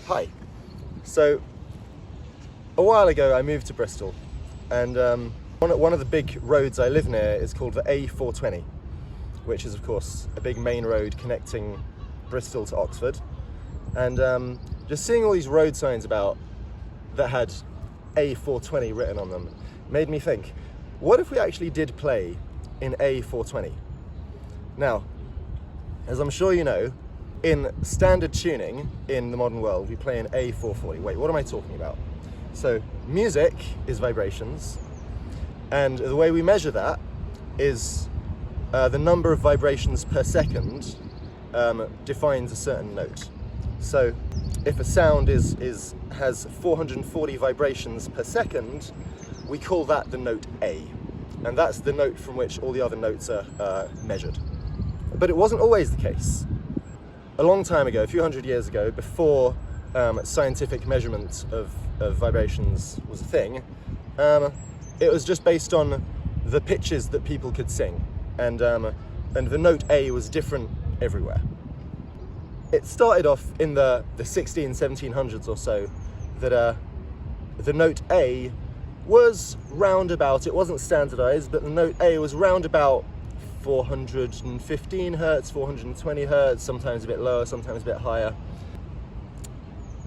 Hi. So, a while ago I moved to Bristol, and one of the big roads I live near is called the A420, which is of course a big main road connecting Bristol to Oxford. And just seeing all these road signs about that had A420 written on them made me think, what if we actually did play in A420? Now, as I'm sure you know, in standard tuning in the modern world, we play in A440. Wait, what am I talking about? So music is vibrations, and the way we measure that is the number of vibrations per second defines a certain note. So if a sound has 440 vibrations per second, we call that the note A, and that's the note from which all the other notes are measured. But it wasn't always the case. A long time ago, a few hundred years ago, before scientific measurement of vibrations was a thing, it was just based on the pitches that people could sing, and the note A was different everywhere. It started off in the 1700s or so that the note A was roundabout, it wasn't standardized, but the note A was roundabout 415 hertz, 420 hertz, sometimes a bit lower, sometimes a bit higher.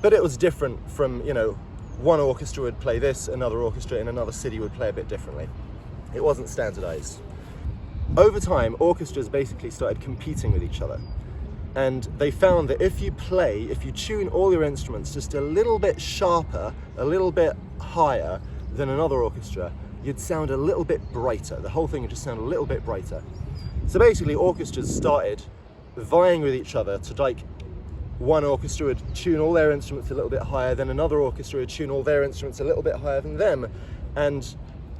But it was different from, one orchestra would play this, another orchestra in another city would play a bit differently. It wasn't standardized. Over time, orchestras basically started competing with each other. And they found that if you tune all your instruments just a little bit sharper, a little bit higher than another orchestra, you'd sound a little bit brighter. The whole thing would just sound a little bit brighter. So basically, orchestras started vying with each other to, one orchestra would tune all their instruments a little bit higher, then another orchestra would tune all their instruments a little bit higher than them. And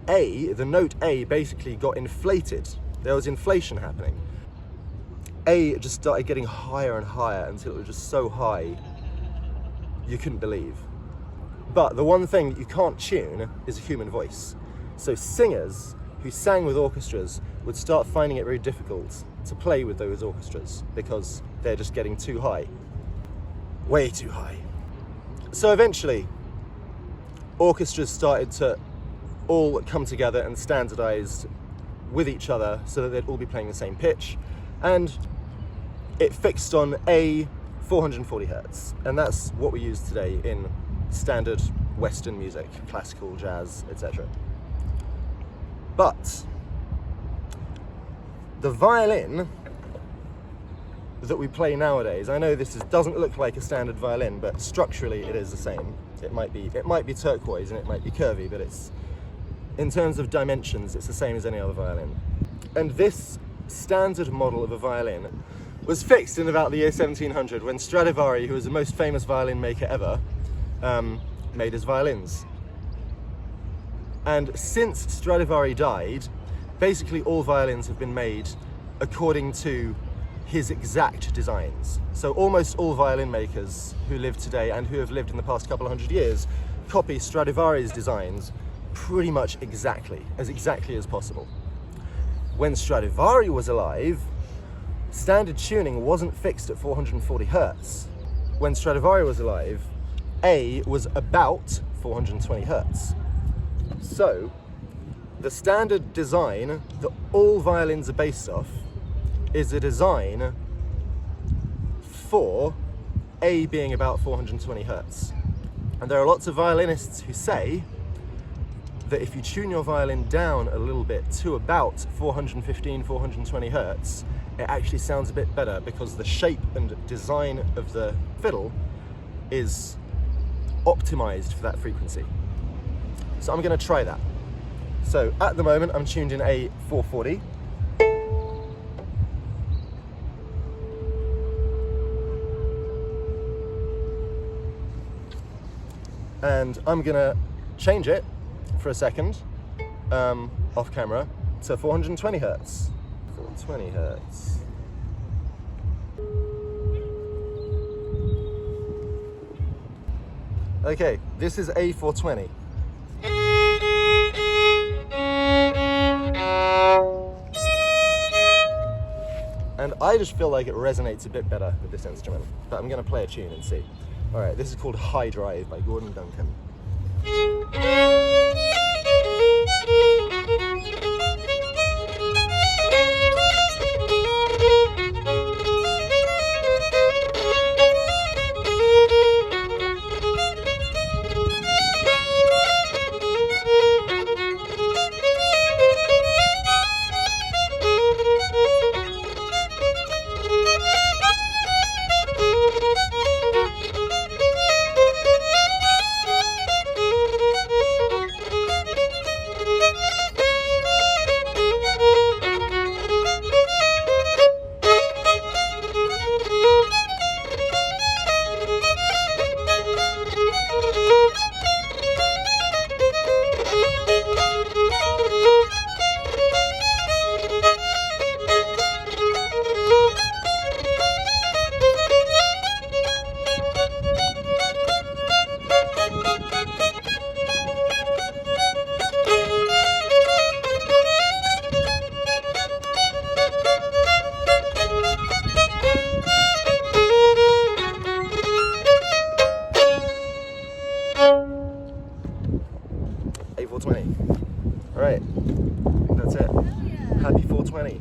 the note A basically got inflated. There was inflation happening. A just started getting higher and higher until it was just so high you couldn't believe. But the one thing that you can't tune is a human voice. So singers who sang with orchestras would start finding it very difficult to play with those orchestras because they're just getting too high. Way too high. So eventually, orchestras started to all come together and standardize with each other so that they'd all be playing the same pitch, and it fixed on A 440 hertz, and that's what we use today in standard Western music, classical, jazz, etc. But the violin that we play nowadays, I know doesn't look like a standard violin, but structurally it is the same. It might be turquoise and it might be curvy, but in terms of dimensions, it's the same as any other violin. And this standard model of a violin was fixed in about the year 1700 when Stradivari, who was the most famous violin maker ever, made his violins. And since Stradivari died, basically all violins have been made according to his exact designs. So almost all violin makers who live today and who have lived in the past couple of hundred years copy Stradivari's designs pretty much exactly as possible. When Stradivari was alive, standard tuning wasn't fixed at 440 hertz. When Stradivari was alive, A was about 420 hertz. So, the standard design that all violins are based off is a design for A being about 420 hertz. And there are lots of violinists who say that if you tune your violin down a little bit to about 415, 420 hertz, it actually sounds a bit better because the shape and design of the fiddle is optimized for that frequency. So I'm going to try that. So at the moment I'm tuned in A440. And I'm going to change it for a second, off camera, to 420 hertz. 420 hertz. Okay, this is A420. And I just feel like it resonates a bit better with this instrument, but I'm going to play a tune and see. All right, this is called High Drive by Gordon Duncan. A420. All right, that's it. Happy 420.